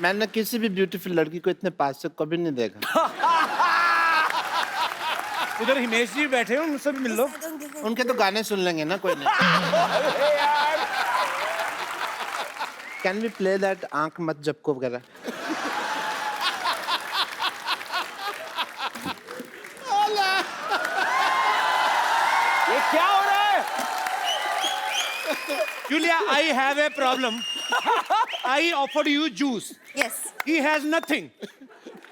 मैंने किसी भी ब्यूटीफुल लड़की को इतने पास से कभी नहीं देखा। उधर हिमेश जी बैठे हैं, उनसे भी मिल लो। उनके तो गाने सुन लेंगे ना, कोई नहीं। कैन वी प्ले दैट आंख मत झपको वगैरह? ये क्या हो रहा है? Julia, I have a problem. I offered you juice. Yes. He has nothing.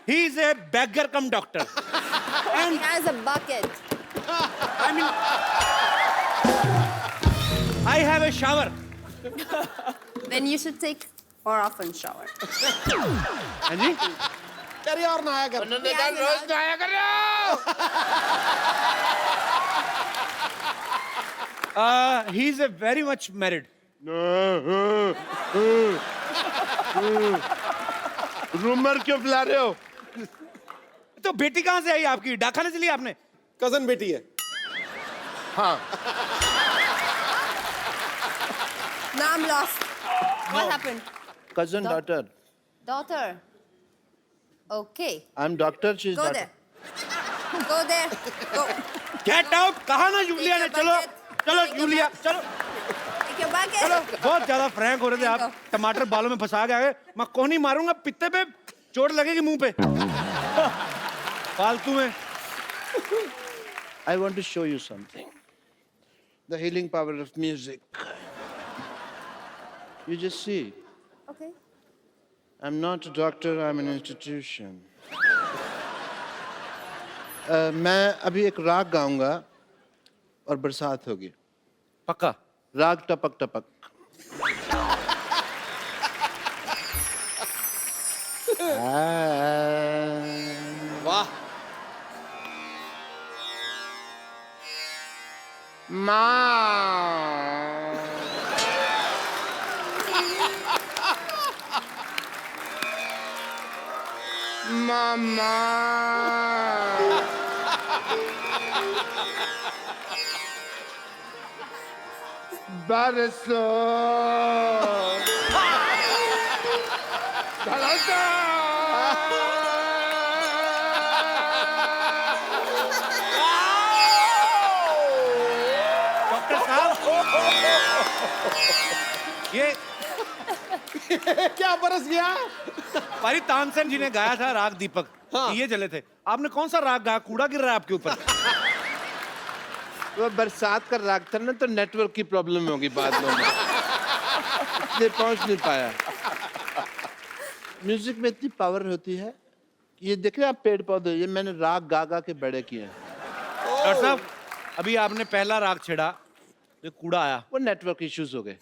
He is a beggar cum doctor. He has a bucket. I mean, I have a shower. Then you should take more often shower. हाँ जी? तेरी और नहाया कर। उन्होंने कहा रोज नहाया करो। He is a very much married. Rumour क्यों फैला रहे हो? तो बेटी कहाँ से आई आपकी? डाका से ली आपने? कजन बेटी है। हाँ। Now I'm lost. What happened? Cousin daughter. Daughter. Okay. I'm doctor. She's Go daughter. there. Go there. Go. Get out! कहा ना जूलिया ने? चलो, चलो जूलिया, चलो, Take your bucket. चलो। बहुत ज्यादा फ्रैंक हो रहे थे आप। Go. टमाटर बालों में फंसा के आ गए। मैं कोहनी मारूंगा, पित्ते पे चोट लगेगी मुंह पे। फालतू में। I want to show you something. The healing power of music. You just see. Okay. I'm not a doctor. I'm an institution. मैं अभी एक राग गाऊंगा और बरसात होगी। पक्का। राग टपक टपक। वाह। मामा बरसो डॉक्टर साहब, ये क्या बरस गया? पारी तानसेन जी ने गाया था राग दीपक। हाँ। ये जले थे। आपने कौन सा राग गाया? कूड़ा गिर रहा है आपके ऊपर। वो बरसात का राग था ना, तो नेटवर्क की प्रॉब्लम होगी बाद में, इसलिए पहुंच नहीं पाया। म्यूजिक में इतनी पावर होती है। ये देख रहे हैं आप पेड़ पौधे, ये मैंने राग गा गा के बड़े किए हैं। डॉक्टर साहब, अभी आपने पहला राग छेड़ा, ये कूड़ा आया। वो नेटवर्क इश्यूज हो गए।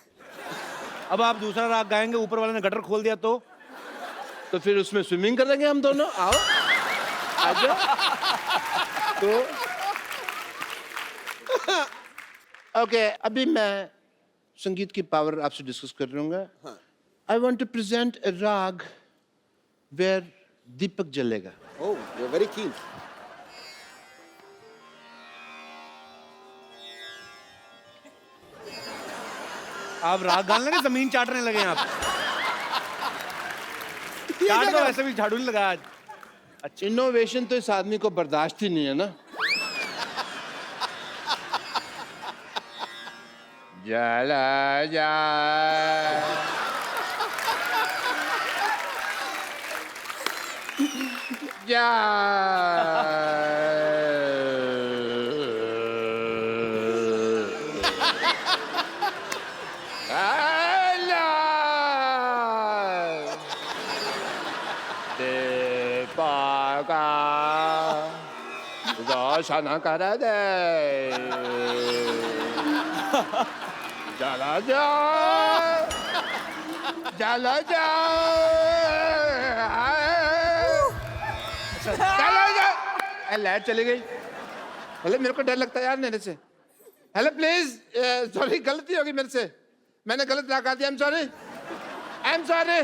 अब आप दूसरा राग गाएंगे, ऊपर वाले ने गटर खोल दिया तो फिर उसमें स्विमिंग करेंगे हम दोनों। आओ आजा। तो ओके, अभी मैं संगीत की पावर आपसे डिस्कस कर लूंगा। आई वॉन्ट टू प्रेजेंट ए राग वेयर दीपक जलेगा। Oh, you're very keen. आप राग गाने लगे, जमीन चाटने लगे आप। चाट तो वैसे भी झाड़ू नहीं लगा आज। अच्छा, इनोवेशन तो इस आदमी को बर्दाश्त ही नहीं है ना। जला जा जा देवागा रोशन कर दे चला जा चला जा चला जा। लाइट चली गई। हेलो, मेरे को डर लगता है यार मेरे से। हेलो प्लीज, सॉरी, गलती होगी मेरे से, मैंने गलत लगा दिया। I am sorry.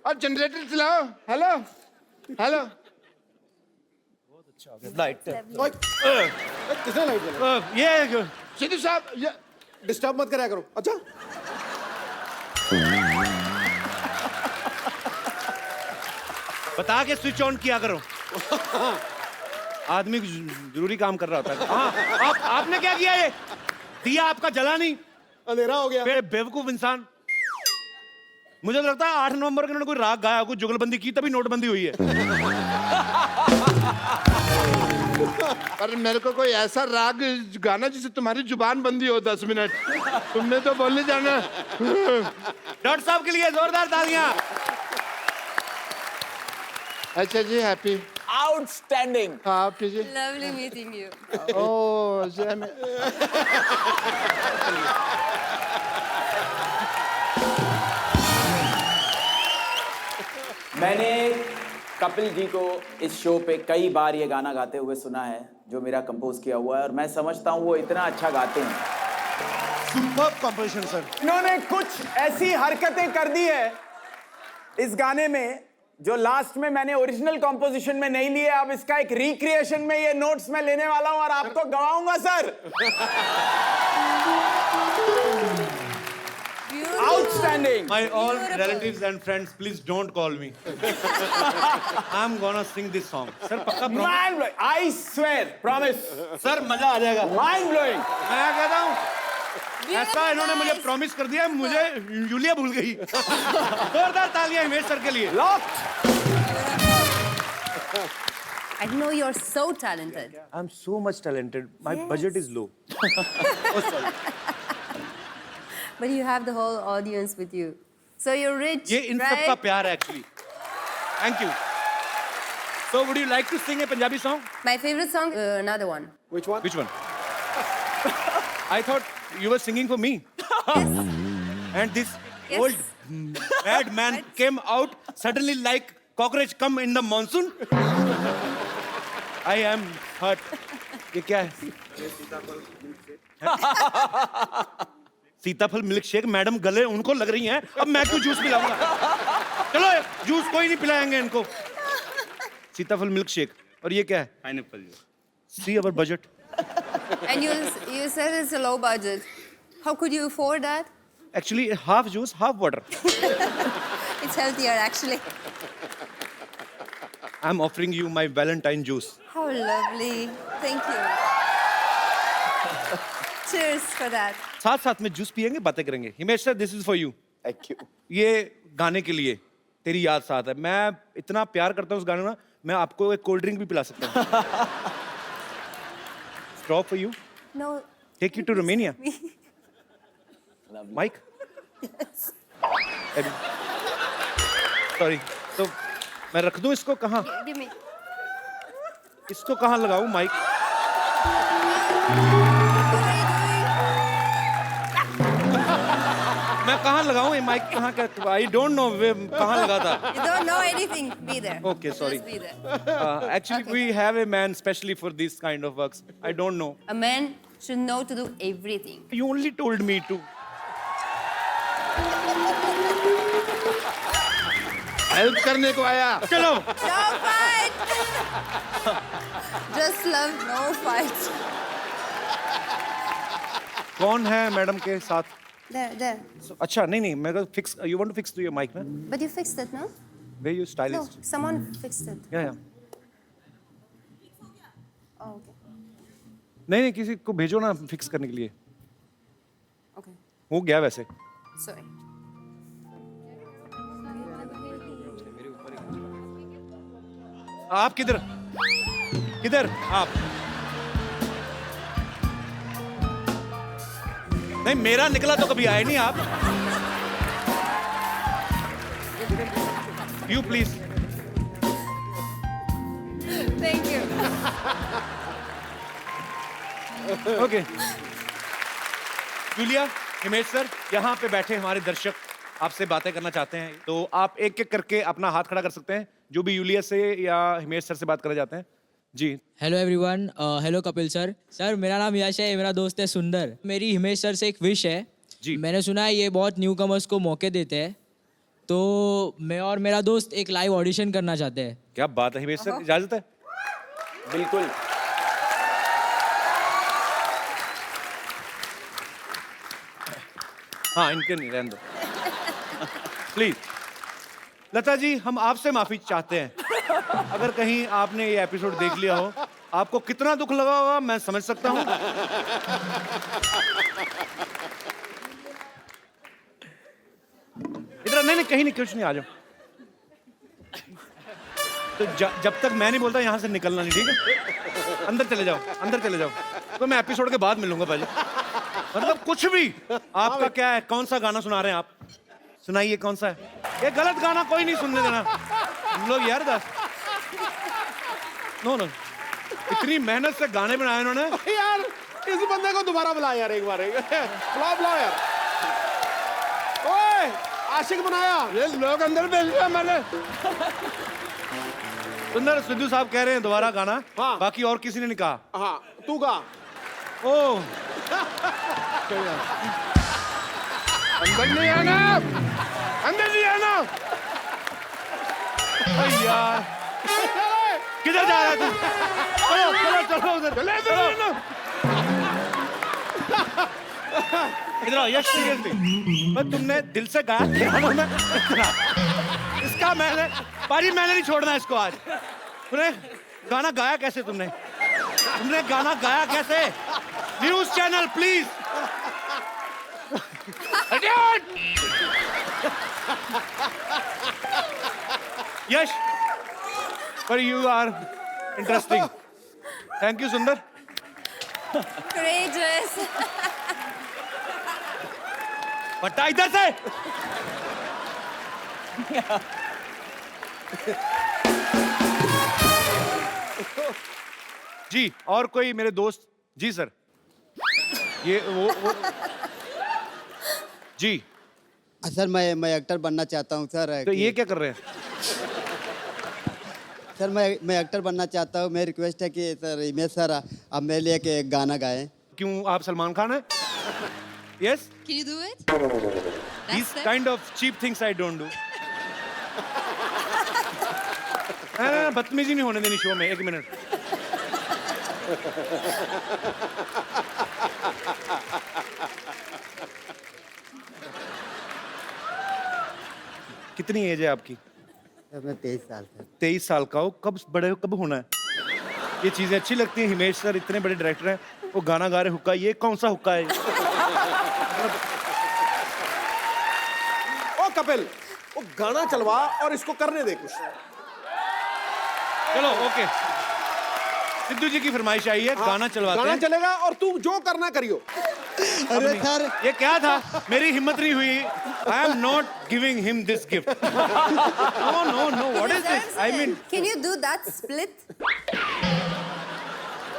और जनरेटर चलाओ। Hello hello. लाइट ओए, किसने लाइट जलाई? ये सिद्धू साहब, ये डिस्टर्ब मत करा करो। अच्छा, बता के स्विच ऑन किया करो। आदमी जरूरी काम कर रहा होता है। हाँ, आपने क्या किया ये? दिया आपका जला नहीं, अंधेरा हो गया। फिर बेवकूफ इंसान। मुझे तो लगता है 8 नवंबर के उन्होंने कोई राग गाया, कोई जुगलबंदी की, तभी नोटबंदी हुई है। पर मेरे को कोई ऐसा राग गाना जिससे तुम्हारी जुबान बंदी हो 10 मिनट। तुमने तो बोलने जाना। डॉक्टर साहब के लिए जोरदार तालियां। अच्छा जी, हैप्पी। आउटस्टैंडिंग। हाँ जी। Lovely meeting you. ओह मैंने कपिल जी को इस शो पे कई बार ये गाना गाते हुए सुना है, जो मेरा कंपोज किया हुआ है, और मैं समझता हूँ वो इतना अच्छा गाते हैं। Superb composition sir. इन्होंने कुछ ऐसी हरकतें कर दी है इस गाने में जो लास्ट में मैंने ओरिजिनल कंपोजिशन में नहीं लिए। अब इसका एक रिक्रिएशन में ये नोट्स मैं लेने वाला हूं और आपको गवाऊंगा sir. Outstanding. My all relatives and friends, please don't call me. I'm gonna sing this song. Sir, पक्का promise? Mind blowing. I swear, promise. Sir, मजा आ जाएगा। Mind blowing. मैं कहता हूँ ऐसा इन्होंने मुझे प्रॉमिस कर दिया, मुझे यूलिया भूल गई। जोरदार तालियां हिमेश सर के लिए। Locked. I know you're so talented. I'm so much talented. My budget is low. But you have the whole audience with you. So you're rich, ये इन सब का right? प्यार है actually. Thank you. So would you like to sing a Punjabi song? My favorite song, another one. Which one? Which one? I thought you were singing for me. And this Yes. old bad man came out suddenly like cockroach come in the monsoon. I am hurt. ये क्या है? सीताफल milk shake. Madam गले उनको लग रही हैं, अब मैं क्यों जूस पिलाऊंगा? चलो जूस कोई नहीं पिलाएंगे इनको। सीताफल मिल्क शेक। और ये क्या है? Pineapple juice. See our budget. And you said it's a low budget. How could you afford that? Actually, half juice, half water. It's healthier, actually. I'm offering you my Valentine juice. How lovely. Thank you. Cheers for that. साथ साथ में juice पियेंगे, बातें करेंगे। Himesh sir, this is for you. Thank you. ये गाने के लिए तेरी याद साथ है। मैं इतना प्यार करता हूँ उस गाने में, मैं आपको एक कोल्ड ड्रिंक भी पिला सकता हूँ। Straw for you. No. Take you to Romania. Mike. Sorry. तो मैं रख दूँ इसको कहाँ? Give me. इसको कहाँ लगाऊँ, माइक? मैं कहाँ लगाऊँ ये माइक? कहाँ का? I don't know कहाँ लगा था। You don't know anything. Be there. Okay, sorry. Just be there. Actually, Okay. we have a man specially for this kind of works. I don't know. A man should know to do everything. You only told me to. Help करने को आया। चलो। No fight! Just love, no fight. कौन है madam के साथ? There. अच्छा नहीं मैं तो fix. You want to fix to your mic ना? But you fixed it, no? Where you No, stylist? someone fixed it. Yeah. Oh, okay. नहीं किसी को भेजो ना फिक्स करने के लिए। Okay. हो गया वैसे। Sorry. आप किधर? किधर? आप? नहीं मेरा निकला तो कभी आए नहीं आप। You please. Thank you. Okay. Julia, Himesh sir, यहाँ पे बैठे हमारे दर्शक आपसे बातें करना चाहते हैं, तो आप एक एक करके अपना हाथ खड़ा कर सकते हैं, जो भी यूलिया से या हिमेश सर से बात करना चाहते हैं। जी। Hello everyone, hello Kapil sir. Sir मेरा नाम यश है, मेरा दोस्त है सुंदर। मेरी हिमेश सर से एक विश है। जी। मैंने सुना है ये बहुत न्यू कमर्स को मौके देते हैं, तो मैं और मेरा दोस्त एक लाइव ऑडिशन करना चाहते हैं। क्या बात है हिमेश सर, इजाजत है? बिल्कुल। हाँ इनके नहीं, रहने दो प्लीज। लता जी, हम आपसे माफी चाहते हैं। अगर कहीं आपने ये एपिसोड देख लिया हो, आपको कितना दुख लगा होगा मैं समझ सकता हूँ। इधर नहीं, कहीं नहीं, कुछ नहीं, आ जाओ। तो जब तक मैं नहीं बोलता यहाँ से निकलना नहीं, ठीक है? अंदर चले जाओ, अंदर चले जाओ। तो मैं एपिसोड के बाद मिलूंगा भाजी। मतलब कुछ भी। आपका क्या है, कौन सा गाना सुना रहे हैं आप? सुनाइए कौन सा है। ये गलत गाना कोई नहीं सुनने देना हम लोग यार। नो नो, इतनी मेहनत से गाने बनाए उन्होंने। यार इस बंदे को दोबारा बुला यार, एक बार बुलाओ यार। ओए आशिक बनाया। ये लोग अंदर भेज दिया मैंने। सुंदर, सिद्धू साहब कह रहे हैं दोबारा गाना। हाँ। बाकी और किसी ने नहीं कहा। हाँ तू गा। ओ अंदर नहीं आना, अंदर नहीं आना। यार किधर जा रहा है तू? चलो चलो चलो उधर, चले चलो। इधर आओ यश, सीरियसली तुमने दिल से गाया गाना में इसका मैंने नहीं छोड़ना इसको आज। तुमने गाना गाया कैसे? तुमने गाना गाया कैसे? News channel please. यश, पर you are interesting. Thank you सुंदर। Courageous. बट्टा इधर से। जी, और कोई मेरे दोस्त? जी सर, ये वो जी। सर मैं एक्टर बनना चाहता हूँ सर। तो ये क्या कर रहे हैं? सर मैं एक्टर बनना चाहता हूँ। मेरी रिक्वेस्ट है कि सर इमेज सर आप मेरे लिए एक गाना गाएं। क्यों, आप सलमान खान हैं? Yes, Can you do it? these kind of cheap things I don't do. बदतमीजी नहीं होने देनी शो में। एक मिनट। कितनी एज है आपकी? सर मैं 23 साल सर। 23 साल का हो? कब बड़े हो, कब होना है? ये चीजें अच्छी लगती हैं। हिमेश सर इतने बड़े डायरेक्टर हैं, वो गाना गा रहे हुक्का। ये कौन सा हुक्का है? ओ कपिल, वो गाना चलवा और इसको करने दे कुछ। चलो ओके, सिद्धू जी की फरमाइश आई है, गाना चलवाते गाना हैं। चलेगा और तू जो करना करियो। अरे सर ये क्या था? मेरी हिम्मत नहीं हुई। I am not giving him this gift. No no no, what is this? I mean, Can you do that split?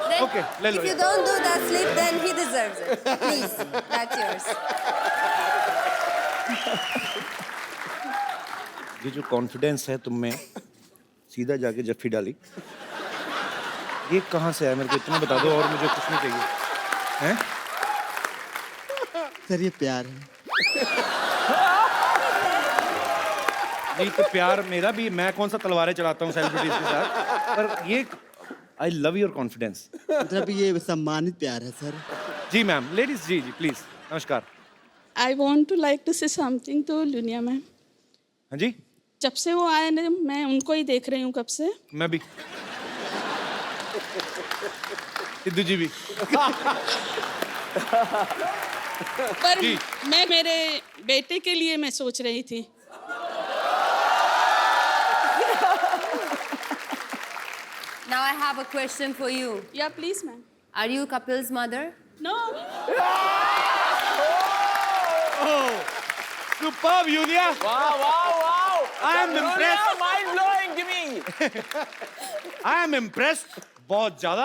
Then, Okay, ले लो if you ये। don't do that split, then he deserves it. Please, that's yours. ये जो confidence है तुम में, सीधा जाके जफ्फी डाली, ये कहाँ से आया? मेरे को इतना बता दो और मुझे कुछ नहीं चाहिए। हैं? सर ये प्यार है। नहीं तो प्यार मेरा भी, मैं कौन सा तलवारें चलाता हूँ सेलिब्रिटीज के साथ, पर ये आई लव योर कॉन्फिडेंस। मतलब ये सम्मानित प्यार है सर। जी मैम, लेडीज जी जी प्लीज, नमस्कार। I want to like to say something to Lunia ma'am. हाँ जी, जब से वो आए ना, मैं उनको ही देख रही हूँ कब से। मैं भी। सिद्धू जी भी। पर जी। मैं मेरे बेटे के लिए मैं सोच रही थी। Now I have a question for you. या please ma'am. Are you Kapil's mother? No. Superb, Yulia. Wow. I am impressed. Mind blowing, give me. I am impressed. बहुत ज्यादा।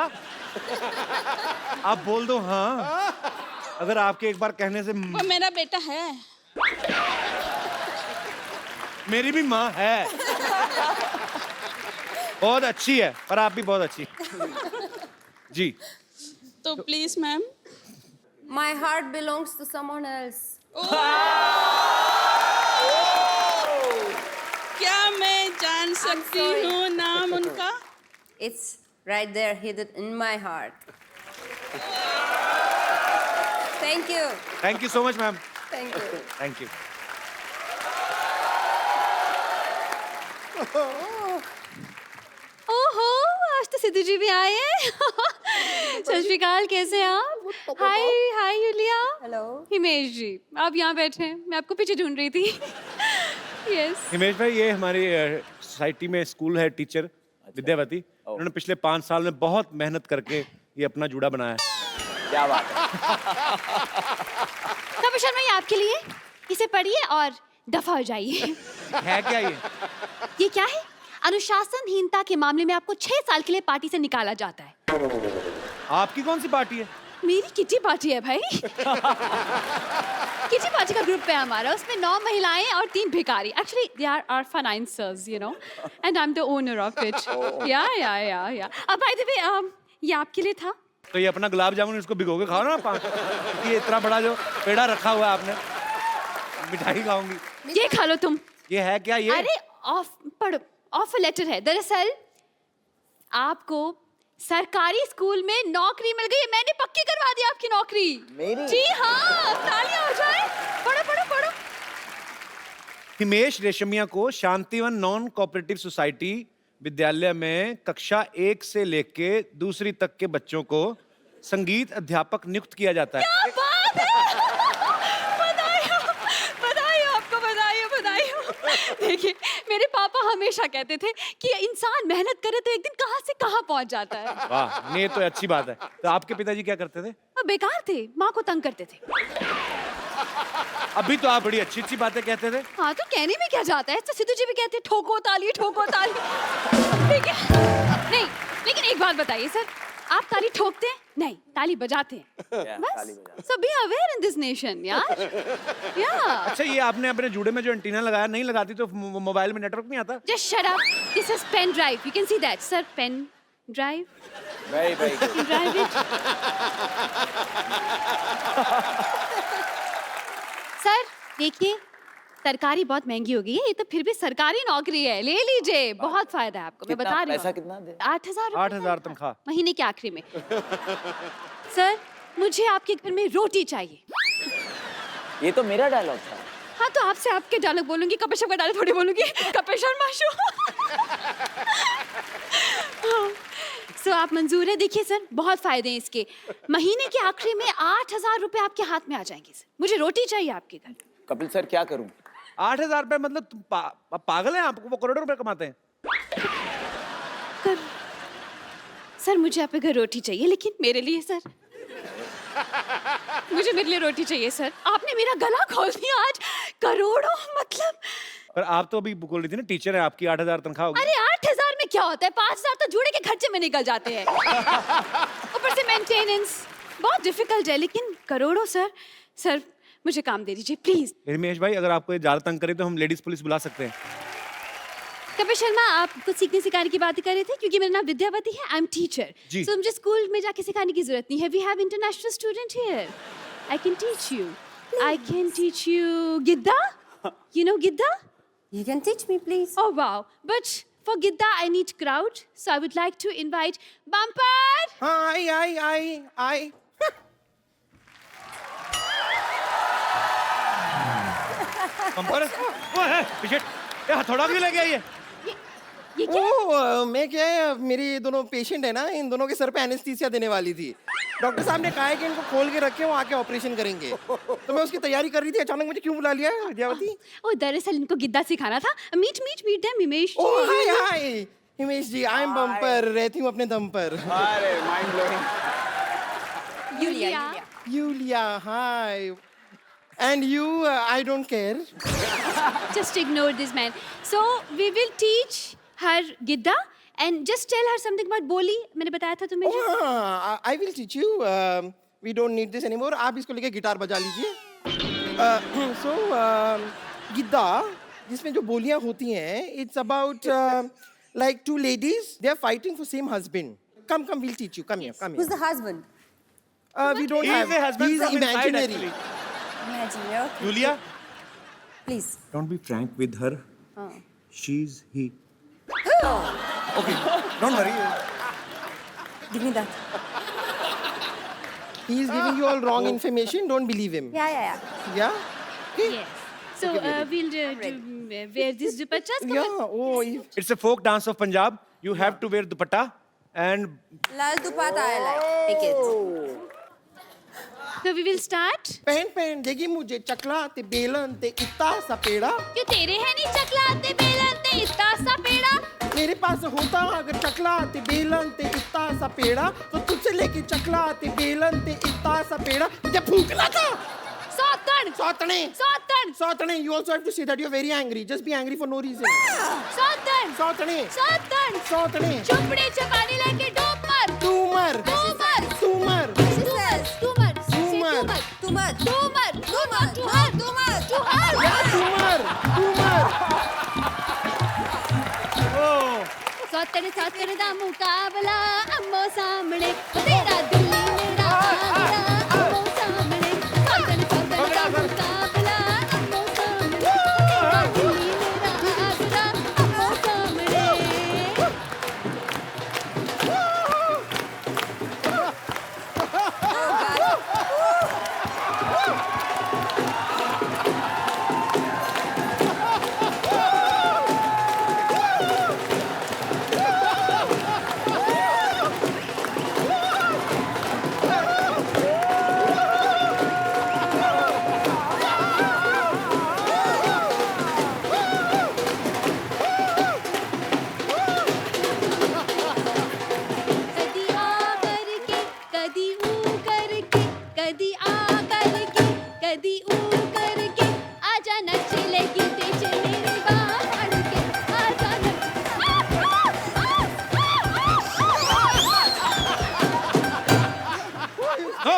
आप बोल दो हाँ, अगर आपके एक बार कहने से। वो मेरा बेटा है। मेरी भी माँ है, बहुत अच्छी है, पर आप भी बहुत अच्छी। जी, तो please ma'am. My heart belongs to someone else. क्या मैं जान सकती sorry. हूँ नाम उनका? It's right there, hidden in my heart. Thank you. Thank you so much ma'am. Thank you. Thank you. आज तो सिद्धू जी भी आए हैं। सत श्री अकाल, कैसे हैं आप? हाय हाय यूलिया। Hello. हिमेश जी, आप यहाँ बैठे हैं, मैं आपको पीछे ढूंढ रही थी। यस। हिमेश भाई, ये हमारी सोसाइटी में स्कूल है, टीचर विद्यावती। उन्होंने पिछले 5 साल में बहुत मेहनत करके ये अपना जूड़ा बनाया है। क्या बात है। कपिल शर्मा, ये आपके लिए, इसे पढ़िए और दफा हो जाइए। है क्या ये? ये क्या है? अनुशासनहीनता के मामले में आपको 6 साल के लिए पार्टी से निकाला जाता है। आपकी कौन सी पार्टी है? मेरी किटी पार्टी है भाई। किटी पार्टी का ग्रुप है हमारा, उसमें 9 महिलाएं और 3 भिखारी। Actually they are our financers, you know, and I am the owner of it. या अब बाय द वे, ये आपके लिए था। तो ये अपना गुलाब जामुन इसको भिगो के खाओ ना 5। ये इतना बड़ा जो पेड़ा रखा हुआ है आपने, मिठाई खाऊंगी। ये खा लो तुम। ये है क्या ये? अरे पढ़ो, ऑफर लेटर है। दरअसल आपको सरकारी स्कूल में नौकरी मिल गई है। मैंने पक्की करवा दी आपकी नौकरी। मेरी? जी हाँ, तालियां हो जाए। पढ़ो पढ़ो पढ़ो। हिमेश रेशमिया को शांतिवन नॉन कोऑपरेटिव सोसाइटी विद्यालय में कक्षा 1 से लेके 2री तक के बच्चों को संगीत अध्यापक नियुक्त किया जाता है। क्या बात है! बधाई हो, बधाई हो आपको, बधाई हो, बधाई हो। देखिए, मेरे पापा हमेशा कहते थे कि इंसान मेहनत करे तो एक दिन कहाँ से कहाँ पहुंच जाता है। वाह, ये तो अच्छी बात है। तो आपके पिताजी क्या करते थे? वो बेकार थे, माँ को तंग करते थे। अभी तो आप बड़ी अच्छी अच्छी बातें कहते थे। हाँ, तो कहने में क्या जाता है? तो सिद्धू जी भी कहते ठोको ताली, ठोको ताली। ठीक है? नहीं, लेकिन एक बात बताइए सर, आप ताली ठोकते हैं? नहीं, ताली बजाते हैं। बस, so be aware in this nation, यार। Yeah. अच्छा, ये आपने अपने जूड़े में जो एंटीना लगाया, नहीं लगाती तो मोबाइल में नेटवर्क नहीं आता? Just shut up. This is pen drive. You can see that, sir. Pen drive. Very You can drive it. Sir देखिए, सरकारी बहुत महंगी हो गई है, ये तो फिर भी सरकारी नौकरी है, ले लीजिए, बहुत फायदा है आपको। मैं बता रही हूँ। पैसा कितना दे? 8,000। 8,000 तनख्वाह महीने के आखिरी में। सर, मुझे आपके घर में रोटी चाहिए। ये तो मेरा डायलॉग था। हाँ, तो आपसे आपके डायलॉग बोलूंगी, कपिल शर्मा डायलॉग थोड़ी बोलूंगी। कपिल शर्मा शो। सो आप मंजूर है? देखिए सर, बहुत फायदे हैं इसके। महीने के आखिरी में 8,000 रुपए आपके हाथ में आ जाएंगे सर। मुझे रोटी चाहिए आपके घर। कपिल सर, क्या करूं? 8,000 रुपए मतलब तुम पागल हैं? आपको वो करोड़ों रुपए कमाते हैं। सर, मुझे आपके घर रोटी चाहिए, लेकिन मेरे लिए सर। मुझे मेरे लिए रोटी चाहिए सर। आपने मेरा गला खोल दिया आज। करोड़ों मतलब। पर आप तो अभी बोल रही थी ना, टीचर है आपकी, 8,000 तनख्वाह होगी। अरे 8,000 में क्या होता है? 5,000 तो जूड़े के खर्चे में निकल जाते हैं। ऊपर से मेंटेनेंस बहुत डिफिकल्ट है, लेकिन करोड़ों सर। सर, मुझे काम दे दीजिए प्लीज। हिमेश भाई, अगर आपको ये ज्यादा तंग करे तो हम लेडीज पुलिस बुला सकते हैं। कपिल शर्मा, आप कुछ सीखने सिखाने की बात कर रहे थे, क्योंकि मेरा नाम विद्यावती है, आई एम टीचर। जी। तो मुझे स्कूल में जाके सिखाने की जरूरत नहीं है। We have international student here. I can teach you. I can teach you Giddha. You know Giddha? You can teach me, please. Oh wow. But for Gidda I need crowd. So I would like to invite Bumper. आई पंपर वो है पीछे, ये हथौड़ा क्यों लेके आई है? ये क्या? ओ मैं क्या है, मेरी दोनों पेशेंट है ना, इन दोनों के सर पे एनेस्थीसिया देने वाली थी। डॉक्टर साहब ने कहा है कि इनको खोल के रखे, वो आके ऑपरेशन करेंगे। तो मैं उसकी तैयारी कर रही थी, अचानक मुझे क्यों बुला लिया विद्यावती? ओ, दरअसल इनको गिद्दा सिखाना था। Meet them Himesh ji. Oh hi Himesh ji, I am bumper, रहती हूँ अपने दम पर। अरे mind blowing. Yulia. Yulia, hi. And you, I don't care. Just ignore this man. So we will teach her Gidda and just tell her something about Boli. मैंने बताया था तुम्हें जो। Oh, I will teach you. We don't need this anymore. आप इसको लेके guitar बजा लीजिए। So, गिद्दा, जिसमें जो बोलियां होती हैं, it's about like two ladies. They are fighting for same husband. Come, we'll teach you. Come here. Who's the husband? We don't He is have. the husband He is from inside, imaginary. actually. Imagine, okay. Julia, Please. don't be frank with her. She's he. Okay, don't worry. Give me that. He is giving you all wrong information. Don't believe him. Yeah. Yeah? Okay? Yes. So we'll wear this dupattas. Yeah. Oh, It's a folk dance of Punjab. You have to wear dupatta and Lal Dupatta I like. Pick it. So we will start. पहन देगी मुझे चकला ते बेलन ते इतना सा पेड़ा क्यों तेरे है नहीं चकला ते बेलन ते इतना सा पेड़ा? मेरे पास होता अगर चकला ते बेलन ते इतना सा पेड़ा तो तुझसे लेके चकला ते बेलन ते इतना सा पेड़ा मुझे फूकना था सौतन सौतने सौतन सौतने you also have to say that you're very angry just be angry for no reason सौतन सौतने सौतन सौतने चुपड़े चपाने लगे डूब मर तूमर तूमर तूमर She says. तूमर तूमर Tumar. तूमर तूमर तुहार Tumar. तूमर तूमर सौतन सौतन दा मुकाबला अम्मो सामने तेरा दिल्ली मेरा आगरा अम्मो सामने सौतन सौतन दा मुकाबला अम्मो सामने तेरा दिल्ली मेरा आगरा अम्मो सामने कदी आ करके कदी ऊ करके कदी आ करके कदी ऊ करके आजा नच लेगी तेज मेरे बाल अड़के आजा नच नो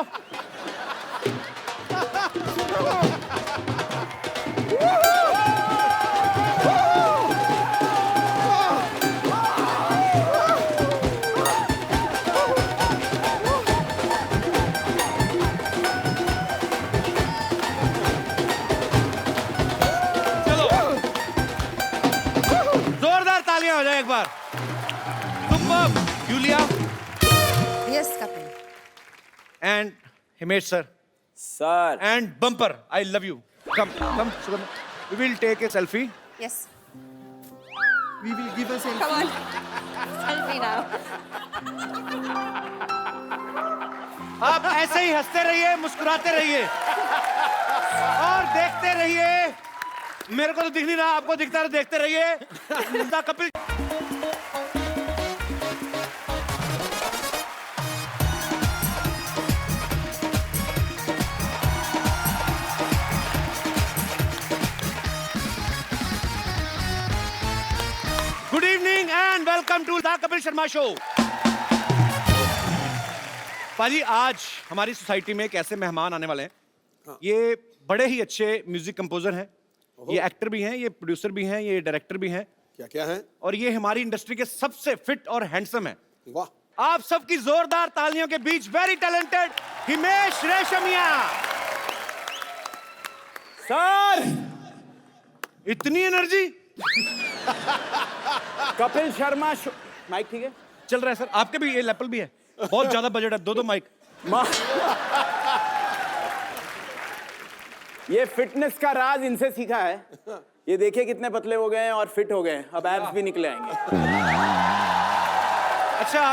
चलो जोरदार तालियां हो जाए एक बार superb Yulia Yes, Kapil. And Himesh sir sir and bumper I love you come Sugandha. We will take a selfie Yes. we will give us Come on. Selfie now. आप ऐसे ही हंसते रहिए मुस्कुराते रहिए और देखते रहिए मेरे को तो दिख नहीं रहा आपको दिखता है देखते रहिए the Kapil good evening and welcome to the Kapil Sharma show पाजी आज हमारी सोसाइटी में एक ऐसे मेहमान आने वाले हैं ये बड़े ही अच्छे म्यूजिक कंपोजर हैं ये एक्टर भी हैं ये प्रोड्यूसर भी हैं ये डायरेक्टर भी हैं क्या क्या है और ये हमारी इंडस्ट्री के सबसे फिट और हैंडसम हैं वाह आप सबकी जोरदार तालियों के बीच very talented Himesh Reshammiya sir इतनी energy Kapil Sharma show mic ठीक है चल रहा है सर आपके भी ये लेवल भी है बहुत ज्यादा बजट है दो माइक ये फिटनेस का राज इनसे सीखा है ये देखिए कितने पतले हो गए हैं और फिट हो गए हैं अब एब्स भी निकले आएंगे अच्छा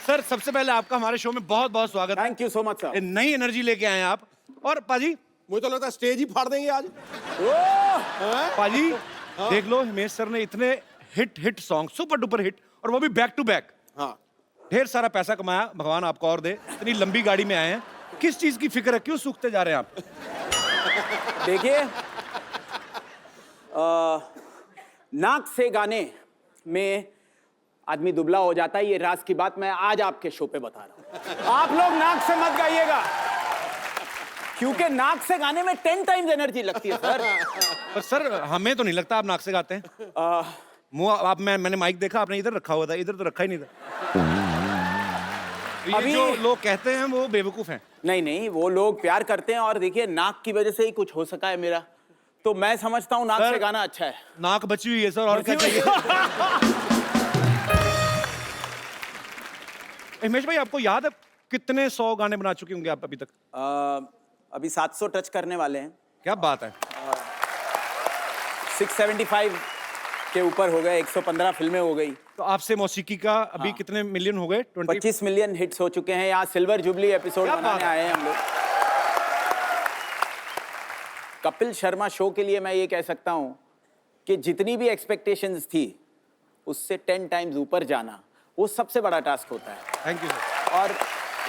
सर सबसे पहले आपका हमारे शो में बहुत बहुत स्वागत है thank you so much sir नई एनर्जी लेके आए हैं आप और पाजी मुझे तो लगता है स्टेज ही फाड़ देंगे आज पाजी देख लो हिमेश सर ने इतने hit song super duper hit और वो भी बैक टू बैक हाँ ढेर सारा पैसा कमाया भगवान आपको और दे इतनी लंबी गाड़ी में आए हैं किस चीज की फिक्र है क्यों सूखते जा रहे हैं आप देखिए नाक से गाने में आदमी दुबला हो जाता है ये राज की बात मैं आज आपके शो पे बता रहा हूं आप लोग नाक से मत गाइएगा क्योंकि नाक से गाने में 10 टाइम्स एनर्जी लगती है सर पर सर हमें तो नहीं लगता आप नाक से गाते हैं मुंह आप मैंने माइक देखा आपने इधर रखा हुआ था इधर तो रखा ही नहीं था ये अभी- जो लोग कहते हैं वो बेवकूफ हैं नहीं नहीं वो लोग प्यार करते हैं और देखिए नाक की वजह से ही कुछ हो सका है मेरा तो मैं समझता हूँ नाक सर, से गाना अच्छा है नाक बची हुई है सर और क्या बची हुई चाहिए हिमेश भाई आपको याद है कितने 100 गाने बना चुके होंगे आप अभी तक अभी 700 टच करने वाले हैं क्या बात है 675 के ऊपर हो गए, 115 फिल्में हो गई, तो आपसे मौसीकी का अभी कितने मिलियन हो गए? 25 मिलियन हिट्स हो चुके हैं। यहाँ सिल्वर जुबली एपिसोड क्या बनाने बात आए हैं हम लोग। कपिल शर्मा शो के लिए मैं ये कह सकता हूँ कि जितनी भी एक्सपेक्टेशंस थी उससे 10 टाइम्स ऊपर जाना वो सबसे बड़ा टास्क होता है। Thank you sir. और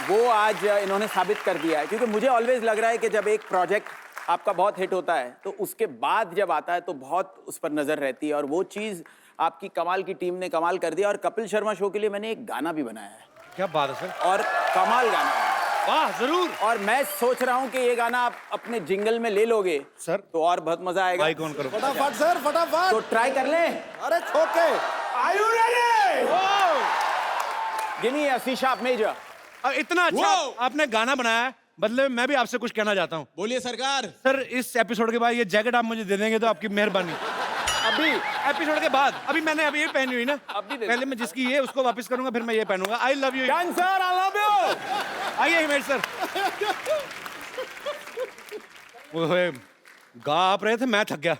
वो आज इन्होंने साबित कर दिया है, क्योंकि मुझे ऑलवेज लग रहा है कि जब एक प्रोजेक्ट आपका बहुत हिट होता है तो उसके बाद जब आता है तो बहुत उस पर नजर रहती है, और वो चीज आपकी कमाल की टीम ने कमाल कर दिया। और कपिल शर्मा शो के लिए मैंने एक गाना भी बनाया है, क्या बात है सर, और कमाल गाना है। वाह जरूर और मैं सोच रहा हूँ कि ये गाना आप अपने जिंगल में ले लोगे सर, तो और बहुत मजा आएगा। माइक ऑन करो। फटाफट सर, फटाफट। तो ट्राई कर लें। अरे ठोके। Are you ready? Give me a C sharp major. और इतना अच्छा आपने गाना बनाया है, बदले में मैं भी आपसे कुछ कहना चाहता हूँ। बोलिए सरकार। सर इस एपिसोड के बाद ये जैकेट आप मुझे दे देंगे तो आपकी मेहरबानी। अभी एपिसोड के बाद, अभी मैंने अभी ये पहनी हुई ना, पहले मैं जिसकी ये उसको वापस करूंगा, फिर मैं ये पहनूंगा। I love you. Done, sir. I love you. आइए हिमेश सर। ओए, गा आप रहे थे, मैं थक गया।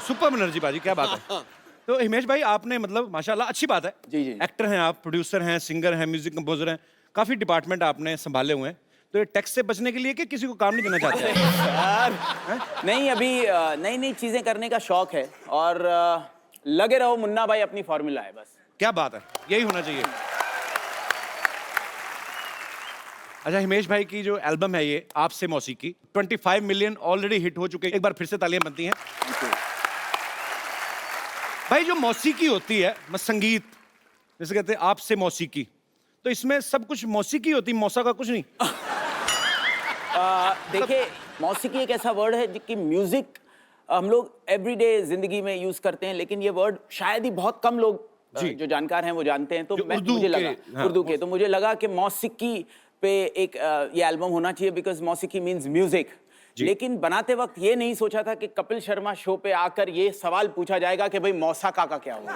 सुपर एनर्जी बाजी, क्या बात है। तो हिमेश भाई आपने मतलब माशाल्लाह अच्छी बात है। जी, जी। एक्टर हैं आप, प्रोड्यूसर हैं, सिंगर हैं, म्यूजिक कंपोजर हैं, काफी डिपार्टमेंट आपने संभाले हुए हैं। तो ये टैक्स से बचने के लिए कि किसी को काम नहीं देना चाहते हैं? नहीं, अभी नई नई चीजें करने का शौक है, और लगे रहो मुन्ना भाई, अपनी फॉर्मूला है बस। क्या बात है, यही होना चाहिए। अच्छा हिमेश भाई की जो एल्बम है ये आपसे मौसीकी, 25 मिलियन ऑलरेडी हिट हो चुके हैं। एक बार फिर से तालियां बनती हैं। भाई जो मौसीकी होती है, संगीत जैसे कहते हैं आपसे मौसीकी, तो इसमें सब कुछ मौसीकी होती, मौसा का कुछ नहीं। देखिए, मौसीकी एक ऐसा वर्ड है जिसकी म्यूजिक हम लोग एवरीडे जिंदगी में यूज करते हैं, लेकिन ये वर्ड शायद ही बहुत कम लोग जो जानकार हैं वो जानते हैं। तो मुझे लगा उर्दू के, तो मुझे लगा कि मौसीकी पे एक ये एल्बम होना चाहिए, बिकॉज मौसीकी मीन्स म्यूजिक। लेकिन बनाते वक्त ये नहीं सोचा था कि कपिल शर्मा शो पे आकर ये सवाल पूछा जाएगा कि भाई मौसा का क्या हुआ।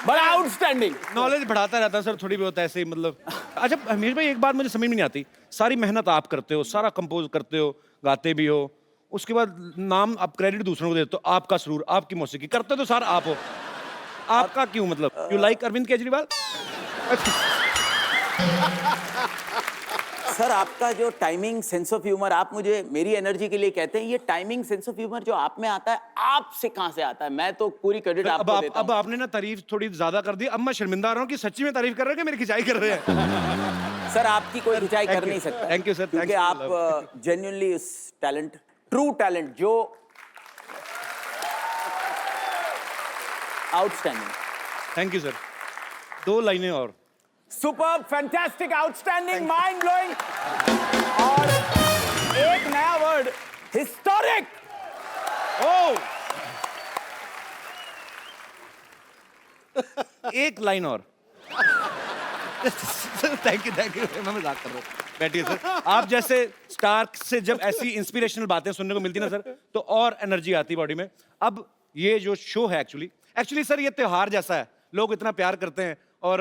बड़ा आउटस्टैंडिंग। नॉलेज बढ़ाता रहता है सर, थोड़ी बहुत ऐसे ही मतलब। अच्छा हमीर भाई, एक बात मुझे समझ में नहीं आती, सारी मेहनत आप करते हो, सारा कंपोज करते हो, गाते भी हो, उसके बाद नाम आप क्रेडिट दूसरों को देते हो, आपका सुरूर, आपकी मौसीकी करते तो सर आप हो, आपका क्यों मतलब? You like Arvind Kejriwal? Sir आपका जो टाइमिंग सेंस ऑफ ह्यूमर, आप मुझे मेरी एनर्जी के लिए कहते हैं, ये टाइमिंग सेंस ऑफ ह्यूमर जो आप में आता है, आपसे कहां से आता है? मैं तो पूरी क्रेडिट आपको देता हूं। अब आपने ना तारीफ थोड़ी ज्यादा कर दी, अब मैं शर्मिंदा आ रहा हूं कि सच्ची में तारीफ कर रहे हैं कि मेरी खिंचाई कर रहे हैं। सर आपकी कोई खिंचाई कर नहीं सकता। थैंक यू सर, क्योंकि आप जेन्युइनली उस टैलेंट, ट्रू टैलेंट जो आउटस्टैंडिंग। Thank you sir. 2 लाइनें और। Super, fantastic, outstanding, mind blowing, और एक नया वर्ड, हिस्टोरिक। ओ एक लाइन और। थैंक यू मैं मजाक कर रहा हूँ, बैठिए सर। आप जैसे स्टार से जब ऐसी इंस्पिरेशनल बातें सुनने को मिलती ना सर, तो और एनर्जी आती बॉडी में। अब ये जो शो है एक्चुअली सर, ये त्योहार जैसा है, लोग इतना प्यार करते हैं, और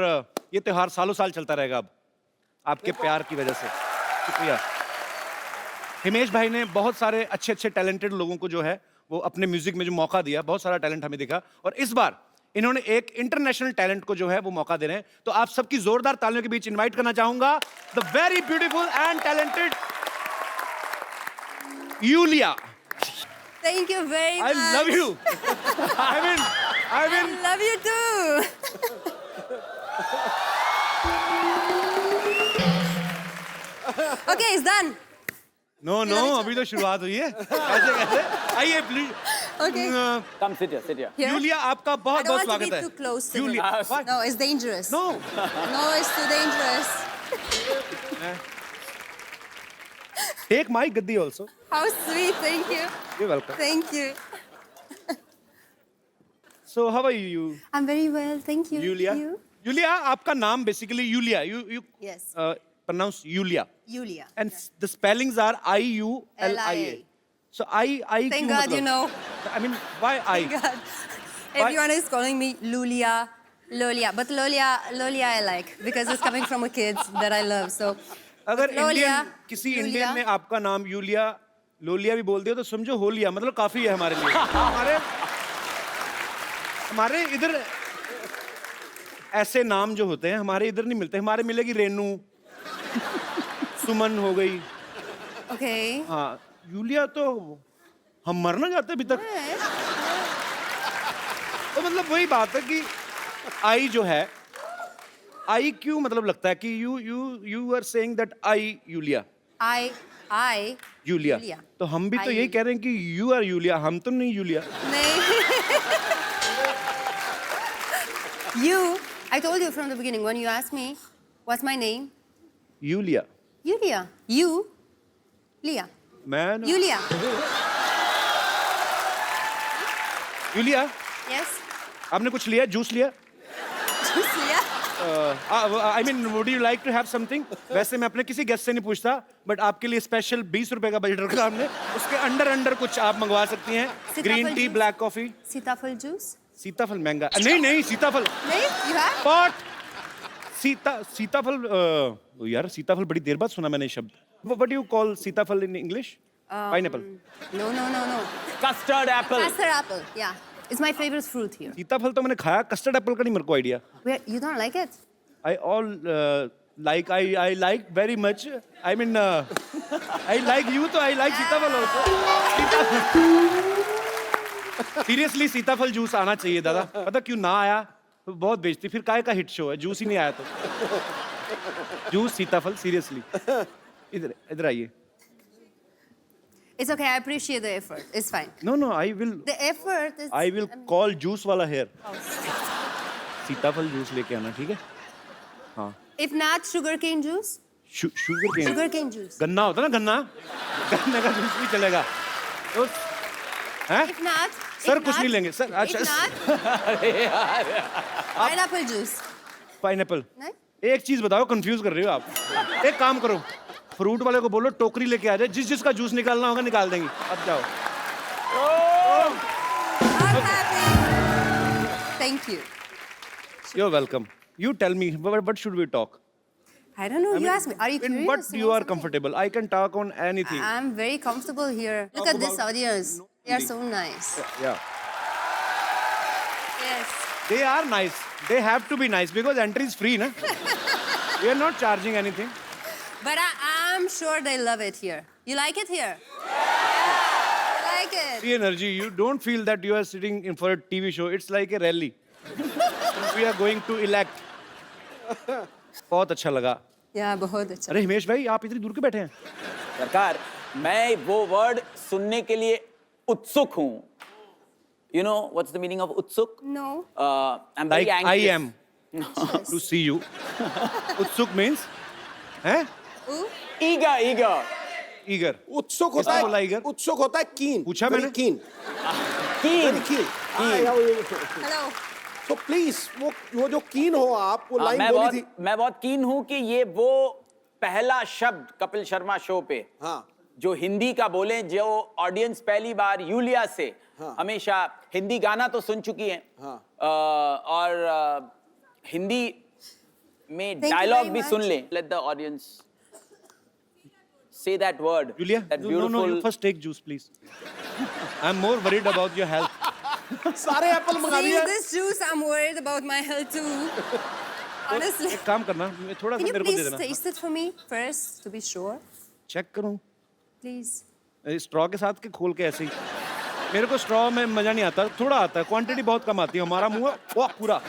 ये त्योहार सालों साल चलता रहेगा अब आपके प्यार की वजह से। शुक्रिया। हिमेश भाई ने बहुत सारे अच्छे अच्छे टैलेंटेड लोगों को जो है वो अपने म्यूजिक में जो मौका दिया, बहुत सारा टैलेंट हमें दिखा, और इस बार इन्होंने एक इंटरनेशनल टैलेंट को जो है वो मौका दे रहे हैं। तो आप सबकी जोरदार तालियों के बीच इनवाइट करना चाहूंगा the very beautiful and talented Yulia. Thank you very much. I love you. I mean, love you too. Okay, it's done. No, अभी तो शुरुआत हुई है। कैसे? आइए please. Okay. Come sit here, sit here. Here? Yulia, आपका बहुत बहुत I don't want स्वागत to है। be too close to Yulia, him. what? No, it's dangerous. No. No, it's too dangerous. Take my gaddi also. How sweet. Thank you. You're welcome. Thank you. So how are you? I'm very well. Thank you. Yulia. You? Yulia, आपका नाम basically Yulia. You Yes. pronounce Yulia. Yulia. And the spellings are I-U-L-I-A. So I Thank क्यों God मतलब? you know. I mean, why I? Thank God. Everyone is calling me Lulia, Lolia. But Lolia I like because it's coming from a kid that I love. So अगर Lolia, Indian किसी Yulia. Indian ने आपका नाम Yulia लोलिया भी बोल दिया तो समझो हो लिया, मतलब काफी है हमारे लिए। हमारे इधर ऐसे नाम जो होते हैं हमारे इधर नहीं मिलते। हमारे मिलेगी रेनू, सुमन हो गई। Okay. हाँ, यूलिया तो हम मरना चाहते अभी तक। तो मतलब वही बात है कि आई जो है, आई क्यों मतलब लगता है कि you are saying that I Yulia, I. Yulia. Yulia. तो हम भी तो I यही कह रहे हैं कि यू आर यूलिया, हम तो नहीं यूलिया। नहीं. I told you from the beginning when you asked me, what's my name? Yulia. Yulia. You. Lia. मैं ना- Yulia. Yulia, Yes. आपने कुछ लिया, जूस लिया? Just Lia. I mean would you like to have something? वैसे मैं अपने किसी गेस्ट से नहीं पूछता, बट आपके लिए स्पेशल 20 रुपए का बजट रखा हमने। उसके अंडर कुछ आप मंगवा सकती हैं। सीताफल green tea, juice? Black coffee. Sitafal juice. सीताफल महंगा नहीं, सीताफल नहीं? You have? पॉट सीताफल यार, सीताफल बड़ी देर बाद सुना मैंने ये शब्द। व्हाट यू कॉल सीताफल in English? Pineapple. No. Custard Apple. Custard apple. Yeah. It's my favorite fruit here. सीताफल तो मैंने खाया, कस्टर्ड एप्पल का नहीं मेरे को idea. You don't like it? I like very much. I mean, I like you, so I like सीताफल also. Seriously, सीताफल जूस आना चाहिए दादा। पता क्यों ना आया? तो बहुत बेइज्जती। फिर काहे का हिट शो है, जूस ही नहीं आया तो। जूस सीताफल, सीरियसली। इधर आइए। It's okay. I appreciate the effort. It's fine. No, I will. The effort is. I will call juice वाला here. सीताफल जूस लेके आना, ठीक है? हाँ। If not, sugarcane juice. Sugarcane. Sugarcane juice. गन्ना होता है ना, गन्ने का जूस भी चलेगा। तो हैं? If not. सर if कुछ not- नहीं लेंगे सर। If अच्छा, not. Pineapple juice. पाइनएप्पल। नहीं? एक चीज बताओ, कंफ्यूज कर रही हो आप। एक काम करो, फ्रूट वाले को बोलो टोकरी लेके आ जाए, जिसका जूस निकालना होगा निकाल देंगे। अब जाओ। I'm happy. Thank you. You're welcome. You tell me, what should we talk? I don't know. You asked me. Are you In curious? what to you know are something? comfortable. I can talk on anything. I'm very comfortable here. Look at this audience. They are so nice. Yeah. Yes. They are nice. They have to be nice because entry is free, na? We are not charging anything. But I'm sure they love it here. You like it here? Yeah. I like it. The energy. You don't feel that you are sitting in for a TV show. It's like a rally. We are going to elect. बहुत अच्छा लगा। Yeah, बहुत अच्छा. अरे हिमेश भाई, आप इतनी दूर क्यों बैठे हैं? सरकार, मैं वो वर्ड सुनने के लिए उत्सुक हूँ। You know what's the meaning of utsuk? No. I'm very Like I anxious. am to see you. Utsuk means, हैं? Ooh. Eager. Eager. उत्सुक होता किसने बोला है, eager? उत्सुक होता है कीन। पूछा Very मैंने? keen. Keen. Keen. Hello. So please, वो जो कीन हो आप, वो लाइन बोली थी। मैं बहुत कीन हूँ कि ये वो पहला शब्द कपिल शर्मा शो पे हाँ। जो हिंदी का बोले, जो ऑडियंस पहली बार यूलिया से हमेशा हिंदी गाना तो सुन चुकी है और हिंदी में Thank you डायलॉग very भी much. सुन ले। Let the audience say that word. Julia, that no, beautiful. you first take juice, please. I'm more worried about your health. सारे एप्पल मंगा Seeing दिए। this juice, I'm worried about my health too. Honestly. एक काम करना, थोड़ा सा Can you मेरे को दे please देना। taste it for me first to be sure? Check करूं? Please. स्ट्रॉ के साथ के खोल के ऐसे ही। मेरे को स्ट्रॉ में मजा नहीं आता, थोड़ा आता है, क्वांटिटी बहुत कम आती है। हमारा मुंह वाह पूरा।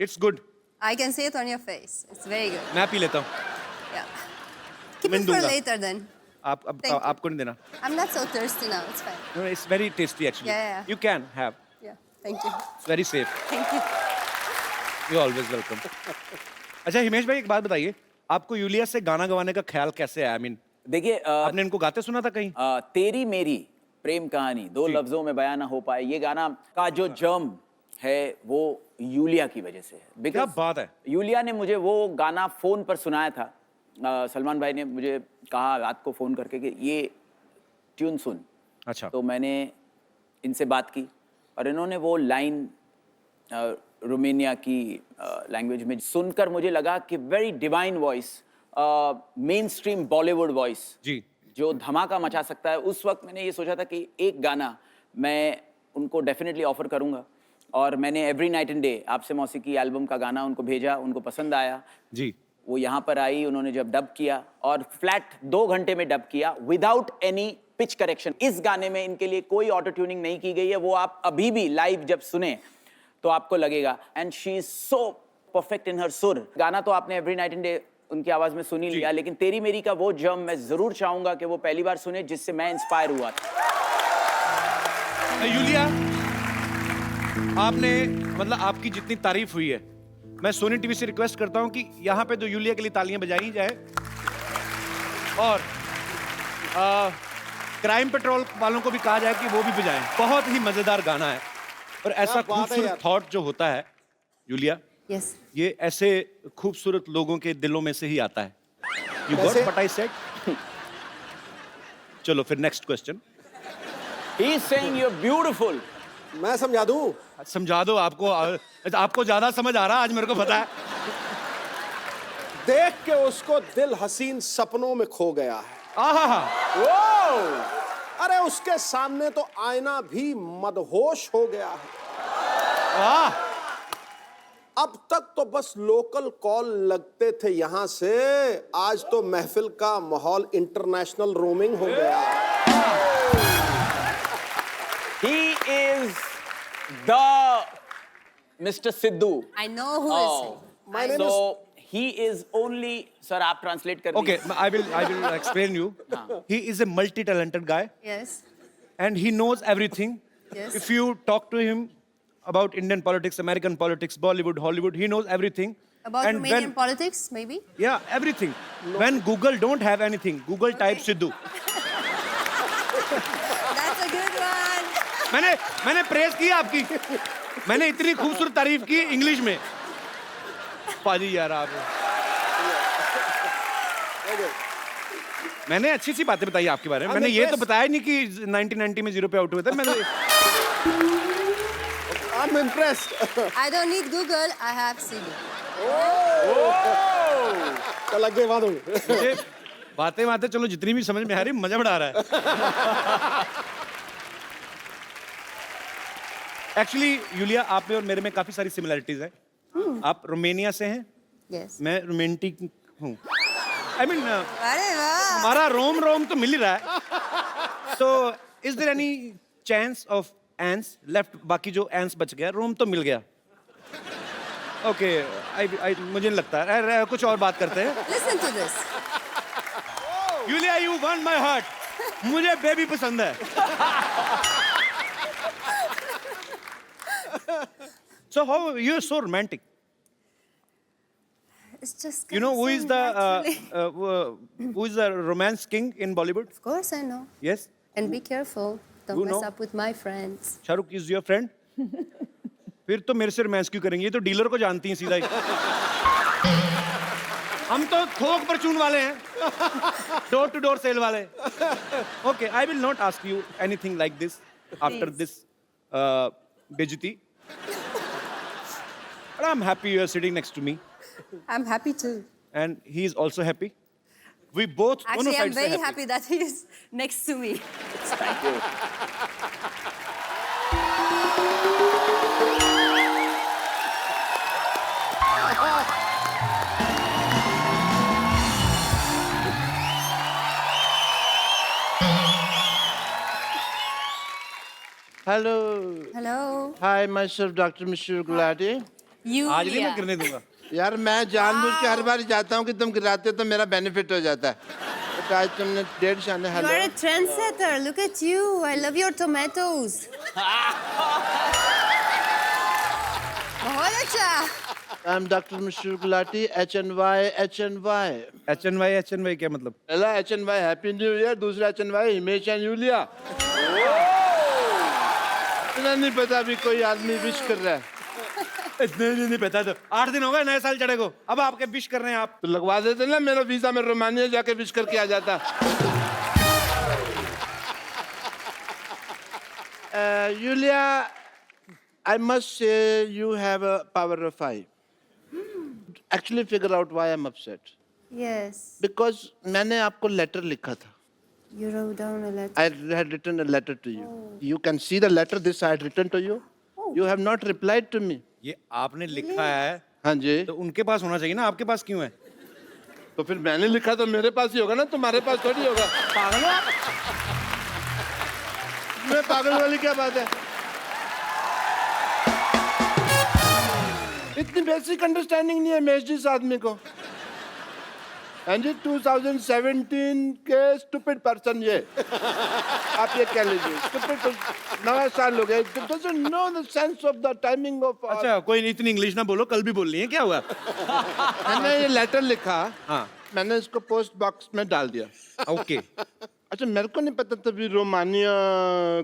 It's good. I can see it on your face. It's very good. मैं पी लेता हूँ। Yeah. Keep मैं it for दूंगा। later then. Thank you. आपको नहीं देना। I'm not so thirsty now. It's fine. No, it's very tasty actually. Yeah. You can have. Yeah. Thank you. It's very safe. Thank you. You're always welcome. अच्छा हिमेश भाई, एक बात बताइए, आपको Yulia से गाना गवाने का ख्याल कैसे आया? I mean, देखिए आपने इनको गाते सुना था कहीं? तेरी मेरी प्रेम कहानी दो लफ्जों में बयान ना हो पाए, ये गाना का जो जर्म है वो यूलिया की वजह से है। क्या बात है? यूलिया ने मुझे वो गाना फोन पर सुनाया था। सलमान भाई ने मुझे कहा रात को फोन करके कि ये ट्यून सुन। अच्छा। तो मैंने इनसे बात की और इन्होंने वो लाइन रोमानिया की लैंग्वेज में सुनकर मुझे लगा कि very divine voice, mainstream Bollywood voice जी। जो धमाका मचा सकता है। उस वक्त मैंने ये सोचा था कि एक गाना मैं उनको डेफिनेटली ऑफर करूंगा, और मैंने एवरी नाइट एंड डे आपसे मौसीकी एल्बम का गाना उनको भेजा, उनको पसंद आया जी। वो यहाँ पर आई, उन्होंने जब डब किया और फ्लैट 2 घंटे में डब किया विदाउट एनी पिच करेक्शन। इस गाने में इनके लिए कोई ऑटो ट्यूनिंग नहीं की गई है, वो आप अभी भी लाइव जब सुने तो आपको लगेगा। And she is so perfect in हर सुर। गाना तो आपने एवरी नाइट एंड डे उनकी आवाज में सुन ही लिया, लेकिन तेरी मेरी का वो जम मैं जरूर चाहूंगा कि वो पहली बार सुने, जिससे मैं इंस्पायर हुआ था। यूलिया, आपने मतलब आपकी जितनी तारीफ हुई है, मैं सोनी टीवी से रिक्वेस्ट करता हूं कि यहाँ पे तो यूलिया के लिए तालियां बजाई जाए, और क्राइम पेट्रोल वालों को भी कहा जाए कि वो भी बजाएं। बहुत ही मजेदार गाना है, और ऐसा खूबसूरत थॉट जो होता है यूलिया, Yes. ये ऐसे खूबसूरत लोगों के दिलों में से ही आता है। You got what I said? चलो फिर next question. He is saying you're beautiful. मैं समझा दूं? समझा दो। आपको ज्यादा समझ आ रहा, आज मेरे को पता है। देख के उसको दिल हसीन सपनों में खो गया है। आहा, अरे उसके सामने तो आईना भी मदहोश हो गया है। वाह, अब तक तो बस लोकल कॉल लगते थे यहां से, आज तो महफिल का माहौल इंटरनेशनल रोमिंग हो गया। He is the Mr. Sidhu. I know who is it. My name So he is only, sir, आप translate कर okay, दीजिए। I will explain you. He is a multi-talented guy, Yes. and he knows everything. Yes. If you talk to him about Indian politics, American politics, Bollywood, Hollywood, he knows everything. About And Romanian when, politics, maybe? yeah, everything. When Google don't have anything, Google type Sidhu. That's a good one. मैंने press की आपकी, मैंने इतनी खूबसूरत तारीफ की English में। पाजी यार आप, मैंने अच्छी सी बातें बताई आपके बारे में। मैंने ये तो बताया नहीं कि 1990 में 0 पे आउट हुए थे। मैंने I'm impressed. I don't need Google, I have Sidhu. चल आगे बात होगी। मुझे बातें चलो जितनी भी समझ में आ रही, मजा बड़ा आ रहा है। एक्चुअली यूलिया, आप में और मेरे में काफी सारी सिमिलरिटीज हैं। आप रोमानिया से हैं, Yes. मैं रोमांटिक हूँ। आई मीन अरे वाह! हमारा रोम तो मिल ही रहा है। So is there any chance of ants left? बाकी जो ants बच गया, रोम तो मिल गया। ओके, मुझे नहीं लगता है। कुछ और बात करते हैं। Listen to this. Yulia, you won my heart. मुझे बेबी पसंद है। So how you're so romantic? It's just You know who is the naturally. who is the romance king in Bollywood? Of course I know. Yes, And be careful. Don't You mess know. up with my friends. Shahrukh is your friend. फिर तो मेरे से romance क्यों करेंगे? ये तो dealer को जानती हैं सीधा ही। हम तो थोक परचून वाले हैं, डोर टू डोर सेल वाले। Okay, I will not ask you anything like this after Please. this बेइज्जती। But I'm happy you are sitting next to me, I'm happy too. and he is also happy. We both दोनों Actually, I'm sides से very happy. happy that he is next to me. Thank you. Hello, Hello. Hi myself doctor Mishra Gulati. आज नहीं मैं Yulia. गिरने दूंगा। यार मैं जानबूझ के हर बार जाता हूँ कि तुम गिराते हो तो मेरा बेनिफिट हो जाता है। तो आज तुमने 1.5 शाने You hello. are a trendsetter. Look at you. I love your tomatoes. बहुत अच्छा. I'm doctor Mishra Gulati, HNY HNY। HNY क्या मतलब? पहला HNY हैप्पी न्यू ईयर, दूसरा HNY हिमेश एंड यूलिया। इतना नहीं पता अभी कोई आदमी विश कर रहा है। इतने नहीं पता तो 8 दिन हो गए नए साल चढ़े को, अब आपके विश कर रहे हैं आप। तो लगवा देते ना मेरा वीजा, में रोमानिया जाके विश करके आ जाता। Yulia, I must say you have a power of 5. Actually figure out why I'm upset. Yes. Because मैंने आपको letter लिखा था. You wrote down a letter. I had written a letter to you. You can see the letter this I had written to you. You have not replied to me. ये आपने लिखा है हाँ जी. तो उनके पास होना चाहिए ना, आपके पास क्यों है? तो फिर मैंने लिखा तो मेरे पास ही होगा ना, तुम्हारे पास थोड़ी होगा. पागल हो आप? मैं पागल वाली क्या बात है? इतनी बेसिक अंडरस्टैंडिंग नहीं है महेश जी इस आदमी को. हाँ जी 2017 के स्टूपिड पर्सन ये आप ये कह लीजिए स्टूपिड. नया साल हो गया. doesn't know the sense of the timing of. अच्छा कोई नहीं, इतनी इंग्लिश ना बोलो, कल भी बोल रही है, क्या हुआ? मैंने ये लेटर लिखा. हाँ. मैंने इसको पोस्ट बॉक्स में डाल दिया. ओके. अच्छा मेरे को नहीं पता तभी रोमानिया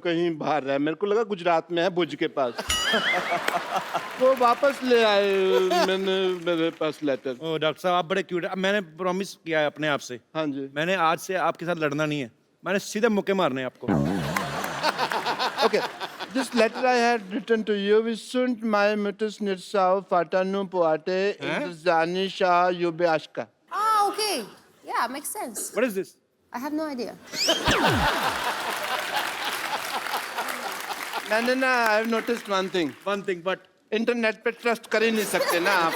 कहीं बाहर है. मेरे को लगा गुजरात में है भुज के पास. वो वापस ले आए मैंने मेरे पास लेटर. ओ डॉक्टर साहब आप बड़े क्यूट है. अब मैंने प्रॉमिस किया है अपने आप से, हाँ जी. मैंने आज से आपके साथ लड़ना नहीं है, मैंने सीधे मुक्के मारने हैं आपको. Okay, this letter I had written to you is sunt mai mutus nirsau fatanu poate intizani shah yube ashka. Ah, okay. Yeah, makes sense. What is this? I have no idea. मैंने ना I have noticed one thing. One thing, but internet पे trust कर ही नहीं सकते ना आप.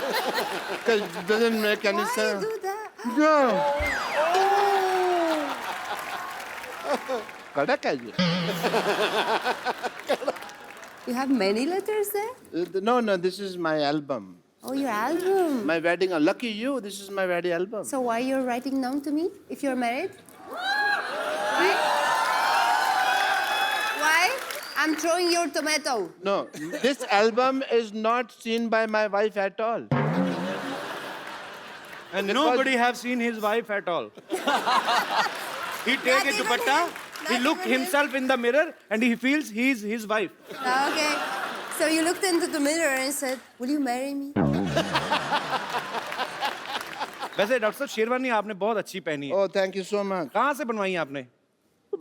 Doesn't make any Why you sense. do that? No. कड़क है ये. You have many letters there? No, this is my album. Oh, your album. My wedding. Lucky you, this is my wedding album. So why you're writing down to me if you're married? Why? Why? I'm throwing your tomato. No, this album is not seen by my wife at all. and nobody have seen his wife at all. He take a dupatta, he look himself in the mirror and he feels he's his wife. Okay. So you looked into the mirror and said, "Will you marry me?" वैसे doctor साहब शेरवानी आपने बहुत अच्छी पहनी है. Oh, thank you so much. कहाँ से बनवाई है आपने?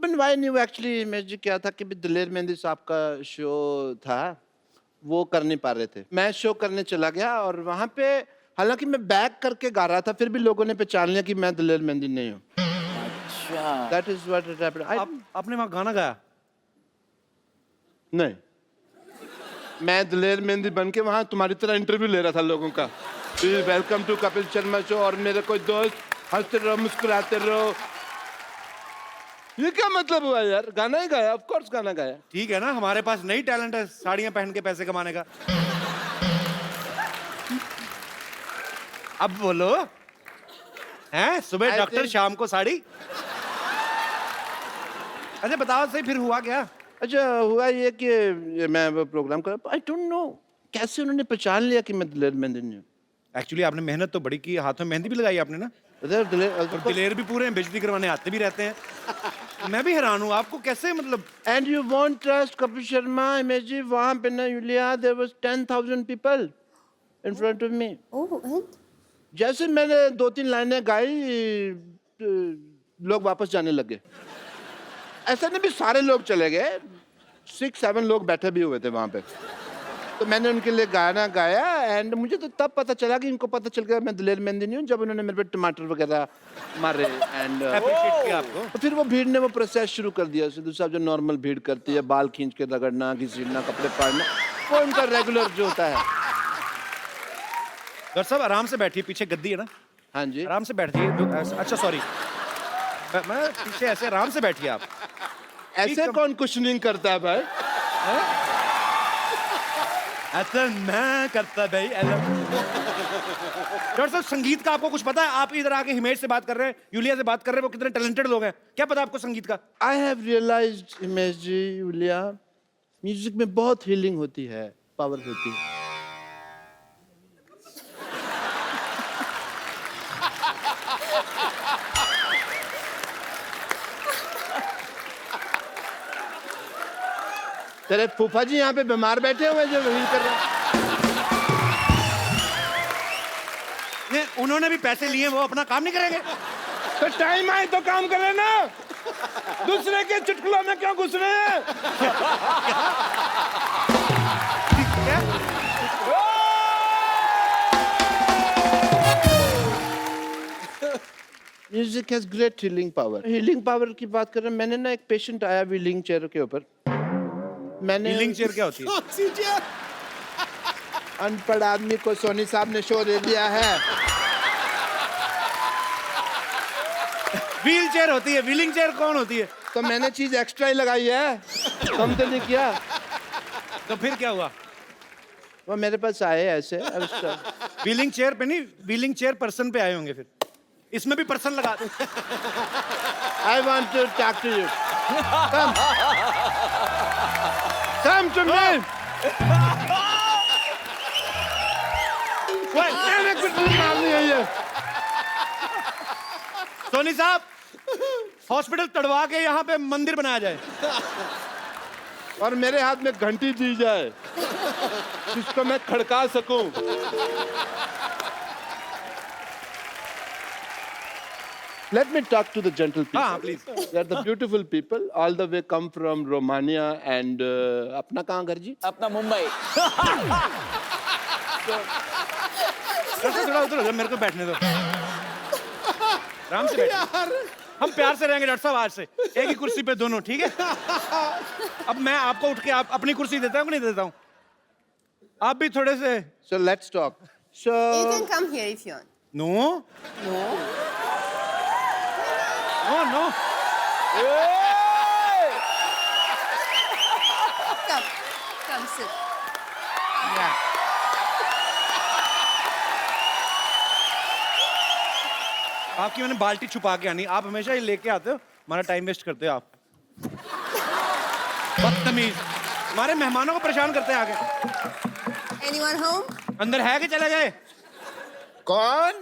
बनवाई नहीं. वो एक्चुअली मैं जी क्या था कि भी दिलेर मेहंदी साहब का शो था, वो कर नहीं पा रहे थे. मैं शो करने चला गया और वहाँ पे हालांकि मैं बैक करके गा रहा था, फिर भी लोगों ने पहचान लिया कि मैं दिलेर मेहंदी नहीं हूँ. अच्छा. That is what it happened. आपने वहाँ गाना गाया? नहीं, मैं दिलेर मेहंदी बन के वहाँ तुम्हारी तरह इंटरव्यू ले रहा था लोगों का. Welcome to Kapil Sharma show और मेरे कोई दोस्त हंसते रहो मुस्कुराते रहो. ये क्या मतलब हुआ यार? गाना ही गाया. ऑफ कोर्स गाना गाया. ठीक है ना, हमारे पास नई टैलेंट है साड़ियाँ पहन के पैसे कमाने का. अब बोलो हैं, सुबह डॉक्टर शाम को साड़ी. अच्छा बताओ सही फिर हुआ क्या? अच्छा हुआ ये कि ये मैं वो प्रोग्राम कर, आई डोंट नो कैसे उन्होंने पहचान लिया कि मैं दिलेर मेहंदी नहीं हूँ. एक्चुअली आपने मेहनत तो बड़ी की, हाथों में मेहंदी भी लगाई आपने ना. और दिलेर भी पूरे हैं, बेइज्जती करवाने आते भी रहते हैं. मैं भी हैरान हूँ आपको कैसे मतलब. And you won't trust Kapil Sharma image जी, वहाँ पे ना Yulia there was 10,000 people in front of me. Oh, and? जैसे मैंने 2-3 लाइनें गाई लोग वापस जाने लगे. ऐसा नहीं भी सारे लोग चले गए, 6-7 लोग बैठे भी हुए थे वहाँ पे. तो मैंने उनके लिए गाना गाया एंड मुझे तो तब पता चला कि इनको पता चल गया मैं दिलेर मेहंदी नहीं हूँ जब उन्होंने मेरे पे टमाटर वगैरह मारे. एंड अप्रिशिएट किया आपको. तो फिर वो भीड़ ने वो प्रोसेस शुरू कर दिया. सिद्धू साहब जो नॉर्मल भीड़ करती है, बाल खींच के रगड़ना, घसीटना, कपड़े फाड़ना, वो उनका रेगुलर जो होता है. डॉक्टर साहब आराम से बैठिए, पीछे गद्दी है ना. हाँ जी. आराम से बैठिए. अच्छा सॉरी, मैं पीछे ऐसे आराम से बैठिए आप. ऐसे कौन कुशनिंग करता है भाई? ऐसा मैं करता भाई. डॉक्टर साहब संगीत का आपको कुछ पता है? आप इधर आके हिमेश से बात कर रहे हैं, यूलिया से बात कर रहे हैं, वो कितने टैलेंटेड लोग हैं. क्या पता आपको संगीत का? I have realised Himesh ji, Yulia, music में बहुत हीलिंग होती है, पावर होती है. तेरे फूफा जी यहाँ पे बीमार बैठे हुए जो हील कर रहे हैं. उन्होंने भी पैसे लिए, वो अपना काम नहीं करेंगे? तो टाइम आए तो काम कर रहे ना, दूसरे के चुटकुलों में क्यों घुस रहे हैं? Music has great healing power. Healing power की बात कर रहे हैं, मैंने ना एक पेशेंट आया व्हीलिंग चेयर के ऊपर, मैंने व्हीलिंग चेयर क्या होती है? अनपढ़ आदमी को सोनी साहब ने शो दे दिया है। व्हील चेयर होती है, व्हीलिंग चेयर कौन होती है? तो मैंने चीज एक्स्ट्रा ही लगाई है, कम तो नहीं किया। तो फिर क्या हुआ? वो मेरे पास आए ऐसे एक्स्ट्रा। व्हीलिंग चेयर पे नहीं, व्हीलिंग चेयर पर्सन पे आए होंगे। फिर इसमें भी पर्सन लगा दो। I want to talk to you. Come. Come to me. मैंने कुछ नहीं मारनी है ये। सोनी साहब, हॉस्पिटल तड़वा के यहाँ पे मंदिर बनाया जाए और मेरे हाथ में घंटी दी जाए जिसको मैं खड़का सकूं। Let me talk to the gentle people. हाँ, please. They are the beautiful people. All the way come from Romania and अपना कहाँ घर जी? अपना मुंबई। थोड़ा उधर हो जाओ, मेरे को बैठने दो। आराम से बैठो। हम प्यार से रहेंगे डॉक्टर साहब आज से, एक ही कुर्सी पे दोनों, ठीक है? अब मैं आपको उठ के आप अपनी कुर्सी देता हूँ कि नहीं देता हूँ? आप भी थोड़े से। So let's talk. So You can come here if you want. No No. No no. Come. Come sit. आपकी मैंने बाल्टी छुपा के आनी, आप हमेशा ये लेके आते हो, हमारा टाइम वेस्ट करते हो आप। बदतमीज, हमारे मेहमानों को परेशान करते हैं आगे। Anyone home? अंदर है कि चले गए? कौन?